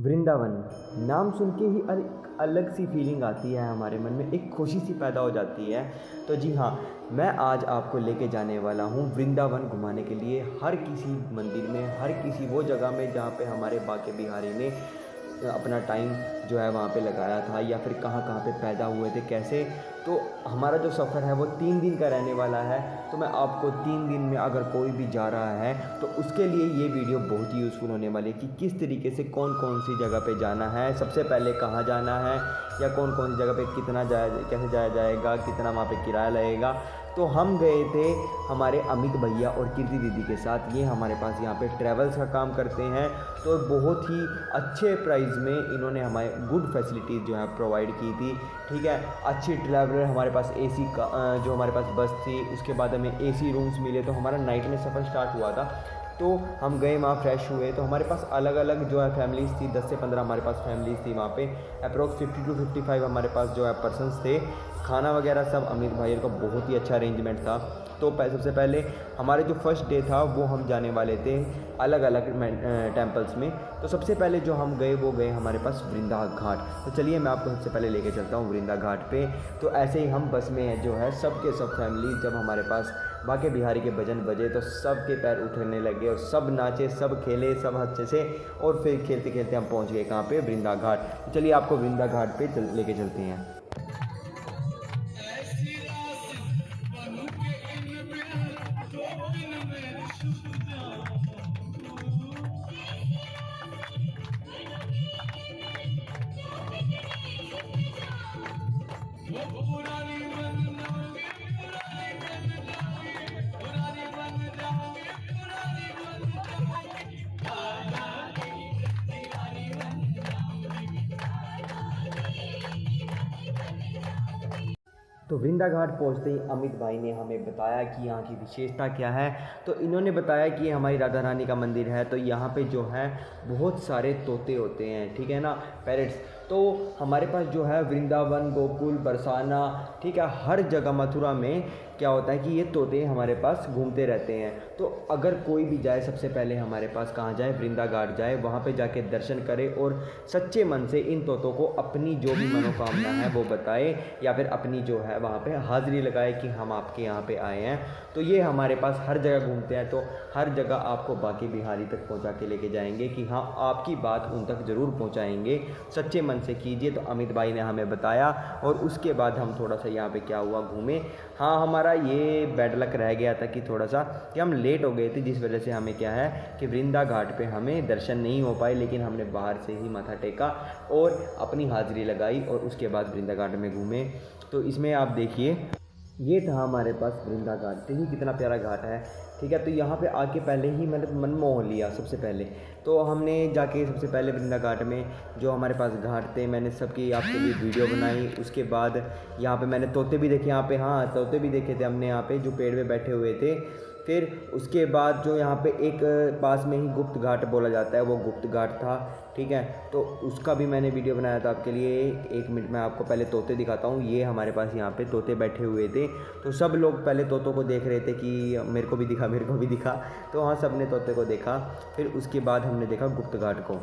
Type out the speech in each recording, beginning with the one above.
वृंदावन नाम सुन के ही अलग सी फीलिंग आती है हमारे मन में, एक खुशी सी पैदा हो जाती है। तो जी हाँ, मैं आज आपको लेके जाने वाला हूँ वृंदावन घुमाने के लिए। हर किसी मंदिर में, हर किसी वो जगह में जहाँ पे हमारे बांके बिहारी ने अपना टाइम जो है वहाँ पे लगाया था, या फिर कहाँ कहाँ पे पैदा हुए थे, कैसे। तो हमारा जो सफ़र है वो 3 दिन का रहने वाला है। तो मैं आपको 3 दिन में अगर कोई भी जा रहा है तो उसके लिए ये वीडियो बहुत ही यूज़फुल होने वाली है कि किस तरीके से कौन कौन सी जगह पे जाना है, सबसे पहले कहाँ जाना है, या कौन कौन सी जगह पे कितना कैसे जाया जाएगा, कितना वहाँ पे किराया लगेगा। तो हम गए थे हमारे अमित भैया और कीर्ति दीदी के साथ। ये हमारे पास यहाँ पे ट्रैवल्स का काम करते हैं। तो बहुत ही अच्छे प्राइस में इन्होंने हमारे गुड फैसिलिटीज़ जो है प्रोवाइड की थी। ठीक है, अच्छी ट्रैवलर, हमारे पास एसी का जो हमारे पास बस थी, उसके बाद हमें एसी रूम्स मिले। तो हमारा नाइट में सफ़र स्टार्ट हुआ था। तो हम गए वहाँ फ्रेश हुए। तो हमारे पास अलग अलग जो है फैमिलीज़ थी, 10 से 15 हमारे पास फैमिलीज़ थी वहाँ पे। अप्रोक्स 50 to 55 हमारे पास जो है पर्सनस थे। खाना वगैरह सब अमित भाई का बहुत ही अच्छा अरेंजमेंट था। तो सबसे पहले हमारे जो फर्स्ट डे था वो हम जाने वाले थे अलग अलग टेम्पल्स में। तो सबसे पहले जो हम गए वो गए हमारे पास वृंदा घाट। तो चलिए मैं आपको सबसे पहले लेके चलता हूँ वृंदा घाट पे। तो ऐसे ही हम बस में जो है सब के सब फैमिली, जब हमारे पास बांके बिहारी के भजन बजे तो सब के पैर उठने लगे और सब नाचे, सब खेले, सब अच्छे से। और फिर खेलते खेलते हम पहुँच गए कहाँ पे, वृंदा घाट। तो चलिए आपको वृंदा घाट पे लेके चलते हैं। तो वृंदा घाट पहुँचते ही अमित भाई ने हमें बताया कि यहाँ की विशेषता क्या है। तो इन्होंने बताया कि ये हमारी राधा रानी का मंदिर है। तो यहाँ पे जो है बहुत सारे तोते होते हैं, ठीक है ना, पैरट्स। तो हमारे पास जो है वृंदावन, गोकुल, बरसाना, ठीक है, हर जगह मथुरा में क्या होता है कि ये तोते हमारे पास घूमते रहते हैं। तो अगर कोई भी जाए सबसे पहले हमारे पास कहाँ जाए, वृंदा घाट जाए, वहाँ पे जाके दर्शन करे और सच्चे मन से इन तोतों को अपनी जो भी मनोकामना है वो बताए, या फिर अपनी जो है वहाँ पे हाज़िरी लगाए कि हम आपके यहाँ पे आए हैं। तो ये हमारे पास हर जगह घूमते हैं। तो हर जगह आपको बांके बिहारी तक पहुँचा के लेके जाएंगे कि हाँ, आपकी बात उन तक ज़रूर पहुँचाएंगे, सच्चे मन से कीजिए। तो अमित भाई ने हमें बताया। और उसके बाद हम थोड़ा सा यहाँ पे क्या हुआ, घूमे। हाँ, हमारा ये बैड लक रह गया था कि थोड़ा सा कि हम लेट हो गए थे, जिस वजह से हमें क्या है कि वृंदा घाट पे हमें दर्शन नहीं हो पाए। लेकिन हमने बाहर से ही माथा टेका और अपनी हाज़िरी लगाई और उसके बाद वृंदा घाट में घूमे। तो इसमें आप देखिए, ये था हमारे पास वृंदा घाट। देखिए कितना प्यारा घाट है, ठीक है। तो यहाँ पे आके पहले ही मैंने मन मोह लिया सबसे पहले। तो हमने जाके सबसे पहले वृंदा घाट में जो हमारे पास घाट थे, मैंने सबकी आपके लिए वीडियो बनाई। उसके बाद यहाँ पे मैंने तोते भी देखे यहाँ पे, हाँ, तोते भी देखे थे हमने यहाँ पे जो पेड़ पे बैठे हुए थे। फिर उसके बाद जो यहाँ पे एक पास में ही गुप्त घाट बोला जाता है, वो गुप्त घाट था, ठीक है। तो उसका भी मैंने वीडियो बनाया था आपके लिए। 1 मिनट में आपको पहले तोते दिखाता हूँ। ये हमारे पास यहाँ पे तोते बैठे हुए थे। तो सब लोग पहले तोतों को देख रहे थे कि मेरे को भी दिखा, मेरे को भी दिखा। तो हाँ, सब ने तोते को देखा। फिर उसके बाद हमने देखा गुप्त घाट को।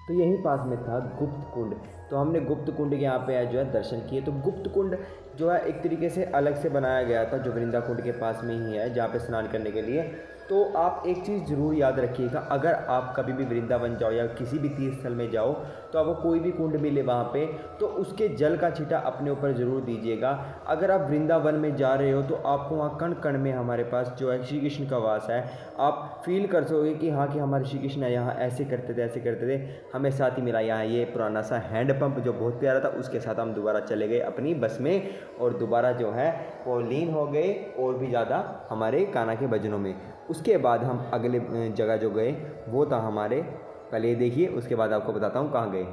तो यहीं पास में था गुप्त कुंड। तो हमने गुप्त कुंड के यहाँ पे जो है दर्शन किए। तो गुप्त कुंड जो है एक तरीके से अलग से बनाया गया था, जो वृंदा कुंड के पास में ही है, जहाँ पे स्नान करने के लिए। तो आप एक चीज़ ज़रूर याद रखिएगा, अगर आप कभी भी वृंदावन जाओ या किसी भी तीर्थ स्थल में जाओ तो आपको कोई भी कुंड मिले वहाँ पे, तो उसके जल का छींटा अपने ऊपर ज़रूर दीजिएगा। अगर आप वृंदावन में जा रहे हो तो आपको वहाँ कण कण में हमारे पास जो है श्री कृष्ण का वास है। आप फील कर सकोगे कि हाँ, कि हमारे श्री कृष्ण यहाँ ऐसे करते थे, ऐसे करते थे। हमें साथ ही मिला यहाँ ये पुराना सा हैंड पंप जो बहुत प्यारा था। उसके साथ हम दोबारा चले गए अपनी बस में और दोबारा जो है वो लीन हो गए और भी ज़्यादा हमारे कान्हा के भजनों में। उसके बाद हम अगले जगह जो गए वो था हमारे, पहले ये देखिए, उसके बाद आपको बताता हूँ कहाँ गए।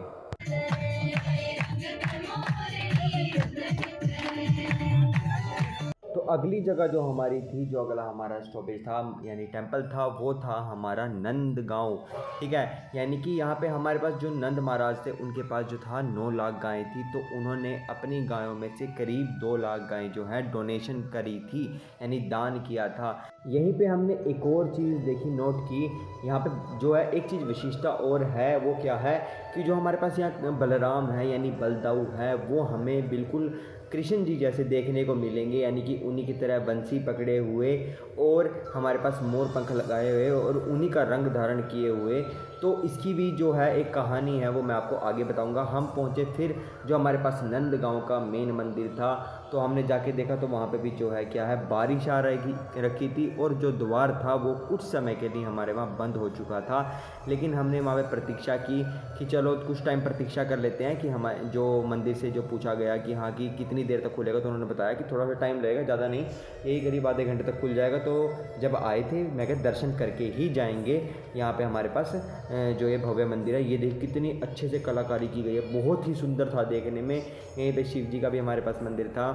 तो अगली जगह जो हमारी थी, जो अगला हमारा स्टॉपेज था यानी टेंपल था, वो था हमारा नंदगांव। ठीक है, यानी कि यहाँ पे हमारे पास जो नंद महाराज थे उनके पास जो था 9 लाख गायें थी, तो उन्होंने अपनी गायों में से करीब 2 लाख गायें जो है डोनेशन करी थी, यानी दान किया था। यहीं पे हमने एक और चीज़ देखी, नोट की, यहाँ पे जो है एक चीज़ विशिष्टता और है, वो क्या है कि जो हमारे पास यहाँ बलराम है यानी बलदाऊ है, वो हमें बिल्कुल कृष्ण जी जैसे देखने को मिलेंगे, यानी कि उन्हीं की तरह बंसी पकड़े हुए और हमारे पास मोर पंख लगाए हुए और उन्हीं का रंग धारण किए हुए। तो इसकी भी जो है एक कहानी है, वो मैं आपको आगे बताऊंगा। हम पहुंचे फिर जो हमारे पास नंदगांव का मेन मंदिर था, तो हमने जाके देखा तो वहाँ पे भी जो है क्या है, बारिश आ रखी थी और जो द्वार था वो कुछ समय के लिए हमारे वहाँ बंद हो चुका था। लेकिन हमने वहाँ पे प्रतीक्षा की कि चलो कुछ टाइम प्रतीक्षा कर लेते हैं, कि हमारे जो मंदिर से जो पूछा गया कि हाँ कि कितनी देर तक खुलेगा, तो उन्होंने बताया कि थोड़ा सा टाइम लगेगा, ज़्यादा नहीं, यही करीब आधे घंटे तक खुल जाएगा। तो जब आए थे मैं कहा दर्शन करके ही जाएंगे। यहाँ पे हमारे पास जो ये भव्य मंदिर है, ये देख कितनी अच्छे से कलाकारी की गई है, बहुत ही सुंदर था देखने में। यहीं पे शिव जी का भी हमारे पास मंदिर था,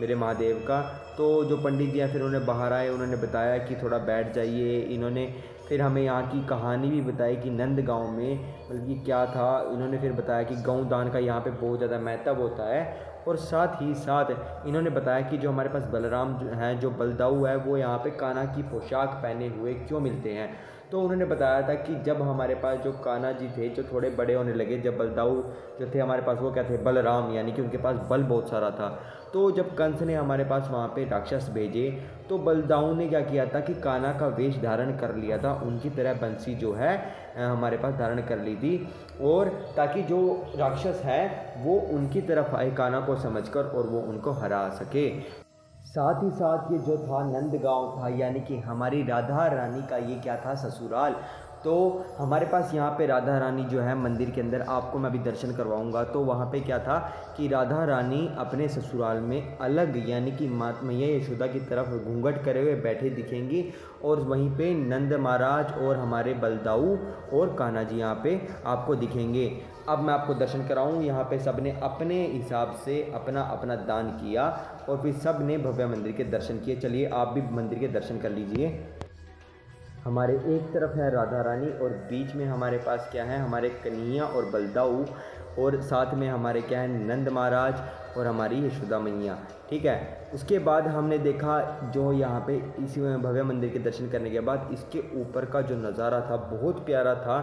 मेरे महादेव का। तो जो पंडित जी हैं फिर उन्हें बाहर आए, उन्होंने बताया कि थोड़ा बैठ जाइए। इन्होंने फिर हमें यहाँ की कहानी भी बताई कि नंदगांव में मतलब कि क्या था। इन्होंने फिर बताया कि गौ दान का यहाँ पे बहुत ज़्यादा महत्व होता है, और साथ ही साथ इन्होंने बताया कि जो हमारे पास बलराम हैं, जो बलदाऊ है, वो यहाँ पे कान्हा की पोशाक पहने हुए क्यों मिलते हैं। तो उन्होंने बताया था कि जब हमारे पास जो कान्हा जी थे, जो थोड़े बड़े होने लगे, जब बलदाऊ जो थे हमारे पास, वो क्या थे, बलराम, यानी कि उनके पास बल बहुत सारा था। तो जब कंस ने हमारे पास वहाँ पे राक्षस भेजे, तो बलदाऊ ने क्या किया था कि कान्हा का वेश धारण कर लिया था, उनकी तरह बंसी जो है हमारे पास धारण कर ली थी, और ताकि जो राक्षस है वो उनकी तरफ आए कान्हा को समझकर और वो उनको हरा सके। साथ ही साथ ये जो था नंदगांव था, यानी कि हमारी राधा रानी का ये क्या था, ससुराल। तो हमारे पास यहाँ पे राधा रानी जो है मंदिर के अंदर, आपको मैं अभी दर्शन करवाऊँगा। तो वहाँ पे क्या था कि राधा रानी अपने ससुराल में अलग, यानी कि माता मैया यशोदा की तरफ घूंघट करे हुए बैठे दिखेंगी, और वहीं पे नंद महाराज और हमारे बलदाऊ और कान्हा जी यहाँ पे आपको दिखेंगे। अब मैं आपको दर्शन कराऊँ। यहाँ पे सब ने अपने हिसाब से अपना अपना दान किया और फिर सब ने भव्य मंदिर के दर्शन किए। चलिए आप भी मंदिर के दर्शन कर लीजिए। हमारे एक तरफ है राधा रानी और बीच में हमारे पास क्या है, हमारे कन्हैया और बलदाऊ, और साथ में हमारे क्या है, नंद महाराज और हमारी यशोदा मैया। ठीक है, उसके बाद हमने देखा जो यहाँ पे इसी भव्य मंदिर के दर्शन करने के बाद इसके ऊपर का जो नज़ारा था बहुत प्यारा था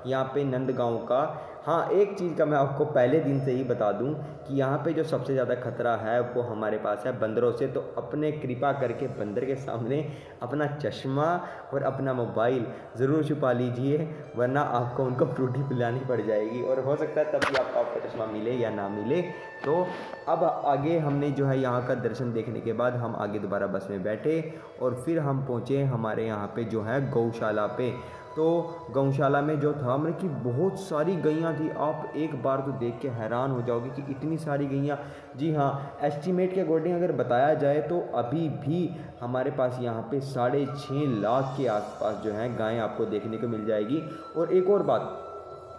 यहाँ पे नंदगांव का। हाँ, एक चीज़ का मैं आपको पहले दिन से ही बता दूं कि यहाँ पे जो सबसे ज़्यादा खतरा है वो हमारे पास है बंदरों से। तो अपने कृपा करके बंदर के सामने अपना चश्मा और अपना मोबाइल ज़रूर छुपा लीजिए, वरना आपको उनको फ्रूटी पिलानी पड़ जाएगी, और हो सकता है तभी आपका चश्मा मिले या ना मिले। तो अब आगे हमने जो है यहाँ का दर्शन देखने के बाद हम आगे दोबारा बस में बैठे और फिर हम पहुँचे हमारे यहाँ पे जो है गौशाला पे। तो गौशाला में जो था मतलब कि बहुत सारी गैयाँ थी, आप एक बार तो देख के हैरान हो जाओगे कि इतनी सारी गैयाँ। जी हाँ, एस्टीमेट के अकॉर्डिंग अगर बताया जाए तो अभी भी हमारे पास यहाँ पे 6.5 लाख के आसपास जो है गायें आपको देखने को मिल जाएगी। और एक और बात,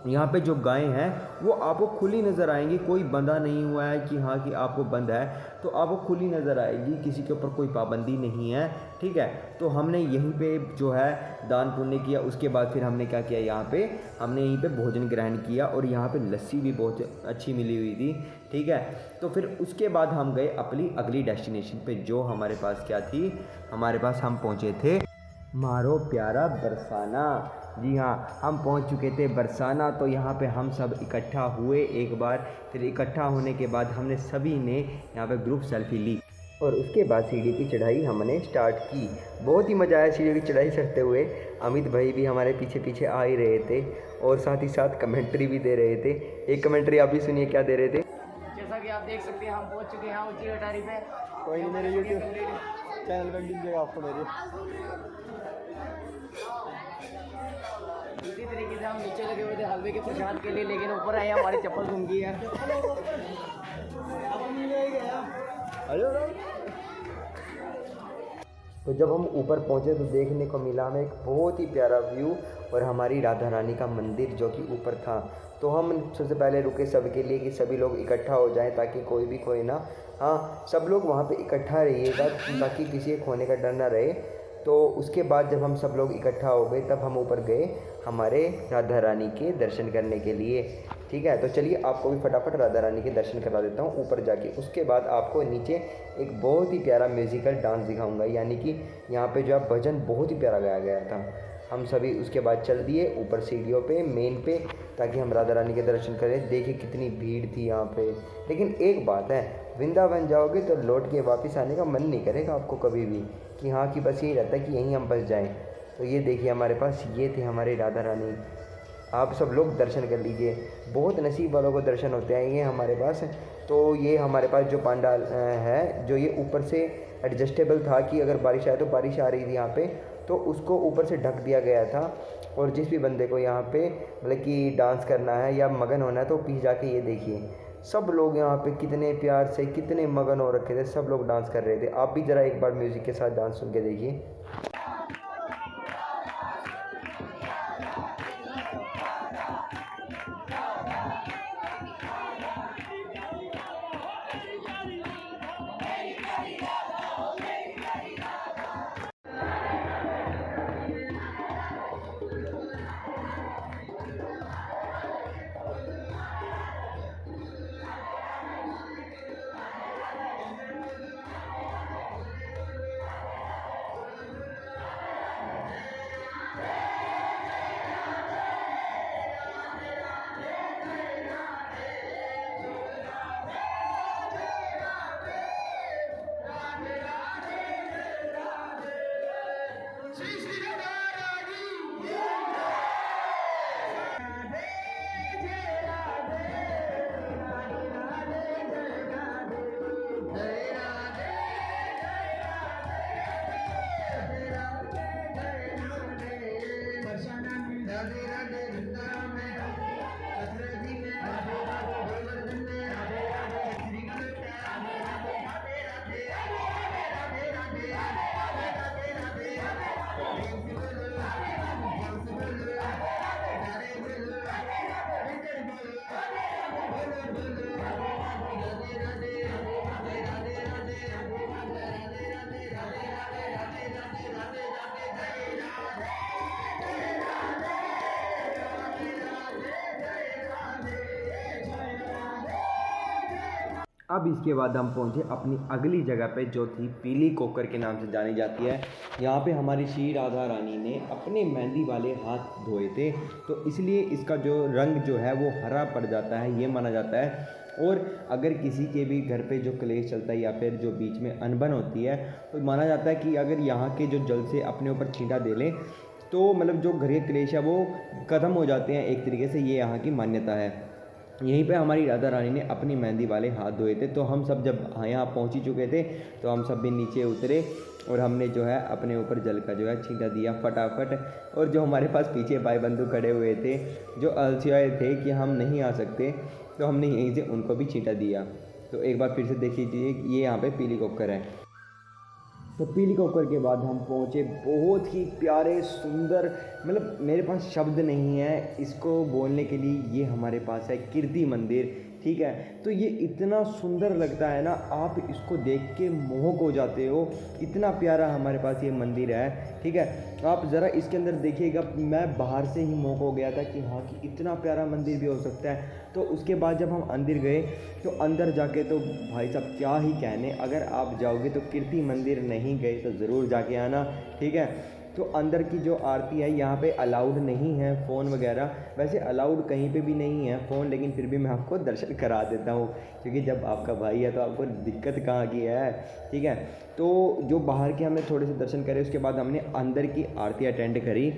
यहाँ पे जो गायें हैं वो आपको खुली नज़र आएंगी, कोई बंधा नहीं हुआ है कि हाँ कि आपको बंद है, तो आपको खुली नज़र आएगी, किसी के ऊपर कोई पाबंदी नहीं है। ठीक है, तो हमने यहीं पे जो है दान पुण्य किया। उसके बाद फिर हमने क्या किया, यहाँ पे हमने यहीं पे भोजन ग्रहण किया, और यहाँ पे लस्सी भी बहुत अच्छी मिली हुई थी। ठीक है, तो फिर उसके बाद हम गए अपनी अगली डेस्टिनेशन पे, जो हमारे पास क्या थी, हमारे पास हम पहुँचे थे मारो प्यारा बरसाना। जी हाँ, हम पहुंच चुके थे बरसाना। तो यहाँ पे हम सब इकट्ठा हुए एक बार, फिर इकट्ठा होने के बाद हमने सभी ने यहाँ पे ग्रुप सेल्फी ली, और उसके बाद सीढ़ी की चढ़ाई हमने स्टार्ट की। बहुत ही मज़ा आया सीढ़ी की चढ़ाई चढ़ते हुए। अमित भाई भी हमारे पीछे पीछे आ ही रहे थे, और साथ ही साथ कमेंट्री भी दे रहे थे। एक कमेंट्री आप भी सुनिए क्या दे रहे थे। जैसा कि आप देख सकते हैं हम पहुंच चुके हैं ऊंची अटारी पे। कोई नहीं, मेरे यूट्यूब चैनल पर मिल जाएगा आपको मेरे। इसी तरीके से हम नीचे लगे हुए थे हलवे के प्रसाद के लिए, लेकिन ऊपर आए हमारी चप्पल घूम गई है। तो जब हम ऊपर पहुँचे तो देखने को मिला हमें एक बहुत ही प्यारा व्यू और हमारी राधा रानी का मंदिर जो कि ऊपर था। तो हम सबसे पहले रुके सबके लिए कि सभी लोग इकट्ठा हो जाएं ताकि कोई भी खोए ना। हाँ, सब लोग वहाँ पे इकट्ठा रहिएगा ताकि किसी के खोने का डर ना रहे। तो उसके बाद जब हम सब लोग इकट्ठा हो गए तब हम ऊपर गए हमारे राधा रानी के दर्शन करने के लिए। ठीक है, तो चलिए आपको भी फटाफट राधा रानी के दर्शन करा देता हूँ ऊपर जाके। उसके बाद आपको नीचे एक बहुत ही प्यारा म्यूज़िकल डांस दिखाऊंगा, यानी कि यहाँ पे जो है भजन बहुत ही प्यारा गाया गया था। हम सभी उसके बाद चल दिए ऊपर सीढ़ियों पे मेन पे ताकि हम राधा रानी के दर्शन करें। देखिए कितनी भीड़ थी यहाँ पे। लेकिन एक बात है, वृंदावन जाओगे तो लौट के वापस आने का मन नहीं करेगा आपको कभी भी, कि हाँ कि बस यही रहता है कि यहीं हम बस जाएं। तो ये देखिए हमारे पास ये थे हमारी राधा रानी। आप सब लोग दर्शन कर लीजिए, बहुत नसीब वालों को दर्शन होते हैं ये हमारे पास। तो ये हमारे पास जो पंडाल है, जो ये ऊपर से एडजस्टेबल था कि अगर बारिश आए तो बारिश आ रही थी यहाँ पे तो उसको ऊपर से ढक दिया गया था। और जिस भी बंदे को यहाँ पे मतलब कि डांस करना है या मगन होना है तो पीछे जाके ये देखिए सब लोग यहाँ पे कितने प्यार से कितने मगन हो रखे थे, सब लोग डांस कर रहे थे। आप भी ज़रा एक बार म्यूज़िक के साथ डांस सुन के देखिए। अब इसके बाद हम पहुँचे अपनी अगली जगह पे जो थी पीली कोकर के नाम से जानी जाती है। यहाँ पे हमारी श्री राधा रानी ने अपने मेहंदी वाले हाथ धोए थे, तो इसलिए इसका जो रंग जो है वो हरा पड़ जाता है, ये माना जाता है। और अगर किसी के भी घर पे जो क्लेश चलता है या फिर जो बीच में अनबन होती है तो माना जाता है कि अगर यहाँ के जो जल से अपने ऊपर छींटा दे लें तो मतलब जो घर के क्लेश है वो ख़त्म हो जाते हैं एक तरीके से, ये यहाँ की मान्यता है। यहीं पे हमारी राधा रानी ने अपनी मेहंदी वाले हाथ धोए थे। तो हम सब जब यहाँ पहुँच ही चुके थे तो हम सब भी नीचे उतरे और हमने जो है अपने ऊपर जल का जो है छींटा दिया फटाफट। और जो हमारे पास पीछे भाई बंधु खड़े हुए थे जो अलसियाए थे कि हम नहीं आ सकते, तो हमने यहीं से उनको भी छींटा दिया। तो एक बार फिर से देख लीजिए, ये यहाँ पे पीली कोकर है। तो पीली कोकर के बाद हम पहुँचे बहुत ही प्यारे सुंदर, मतलब मेरे पास शब्द नहीं है इसको बोलने के लिए, ये हमारे पास है कीर्ति मंदिर। ठीक है, तो ये इतना सुंदर लगता है ना, आप इसको देख के मोहक हो जाते हो, इतना प्यारा हमारे पास ये मंदिर है। ठीक है, आप ज़रा इसके अंदर देखिएगा, मैं बाहर से ही मोहक हो गया था कि हाँ कि इतना प्यारा मंदिर भी हो सकता है। तो उसके बाद जब हम अंदर गए तो अंदर जाके तो भाई साहब क्या ही कहने, अगर आप जाओगे तो कीर्ति मंदिर नहीं गए तो ज़रूर जाके आना। ठीक है, तो अंदर की जो आरती है यहाँ पे अलाउड नहीं है फ़ोन वगैरह, वैसे अलाउड कहीं पे भी नहीं है फ़ोन, लेकिन फिर भी मैं आपको दर्शन करा देता हूँ क्योंकि जब आपका भाई है तो आपको दिक्कत कहाँ की है। ठीक है, तो जो बाहर के हमने थोड़े से दर्शन करे, उसके बाद हमने अंदर की आरती अटेंड करी।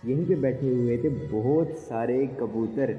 यहीं पे बैठे हुए थे बहुत सारे कबूतर।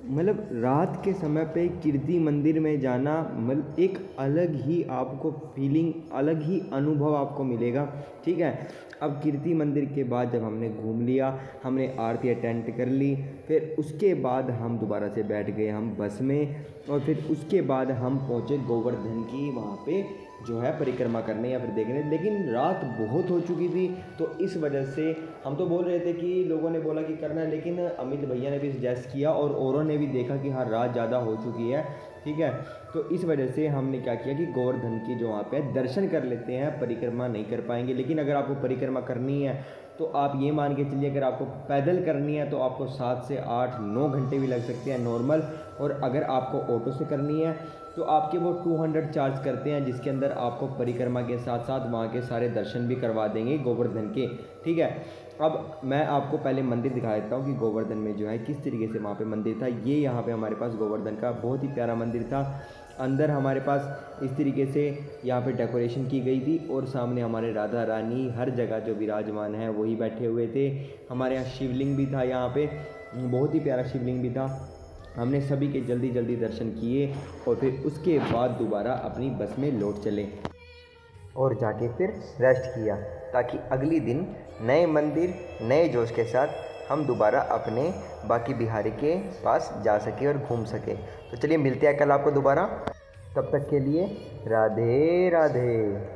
मतलब रात के समय पे कीर्ति मंदिर में जाना मतलब एक अलग ही आपको फीलिंग, अलग ही अनुभव आपको मिलेगा। ठीक है, अब कीर्ति मंदिर के बाद जब हमने घूम लिया, हमने आरती अटेंड कर ली, फिर उसके बाद हम दोबारा से बैठ गए हम बस में, और फिर उसके बाद हम पहुँचे गोवर्धन की वहाँ पे जो है परिक्रमा करने या फिर देखने। लेकिन रात बहुत हो चुकी थी, तो इस वजह से हम तो बोल रहे थे कि लोगों ने बोला कि करना है, लेकिन अमित भैया ने भी सजेस्ट किया और औरों ने भी देखा कि हाँ रात ज़्यादा हो चुकी है। ठीक है, तो इस वजह से हमने क्या किया कि गोवर्धन की जो वहाँ पे दर्शन कर लेते हैं, परिक्रमा नहीं कर पाएंगे। लेकिन अगर आपको परिक्रमा करनी है तो आप ये मान के चलिए, अगर आपको पैदल करनी है तो आपको 7 से 8-9 घंटे भी लग सकते हैं नॉर्मल, और अगर आपको ऑटो से करनी है तो आपके वो 200 चार्ज करते हैं, जिसके अंदर आपको परिक्रमा के साथ साथ वहाँ के सारे दर्शन भी करवा देंगे गोवर्धन के। ठीक है, अब मैं आपको पहले मंदिर दिखा देता हूँ कि गोवर्धन में जो है किस तरीके से वहाँ पे मंदिर था। ये यहाँ पे हमारे पास गोवर्धन का बहुत ही प्यारा मंदिर था। अंदर हमारे पास इस तरीके से यहाँ पे डेकोरेशन की गई थी, और सामने हमारे राधा रानी हर जगह जो विराजमान है वही बैठे हुए थे। हमारे यहाँ शिवलिंग भी था, यहाँ पे बहुत ही प्यारा शिवलिंग भी था। हमने सभी के जल्दी जल्दी दर्शन किए और फिर उसके बाद दोबारा अपनी बस में लौट चले और जाके फिर रेस्ट किया, ताकि अगली दिन नए मंदिर नए जोश के साथ हम दोबारा अपने बाकी बिहारी के पास जा सके और घूम सके। तो चलिए मिलते हैं कल आपको दोबारा, तब तक के लिए राधे राधे।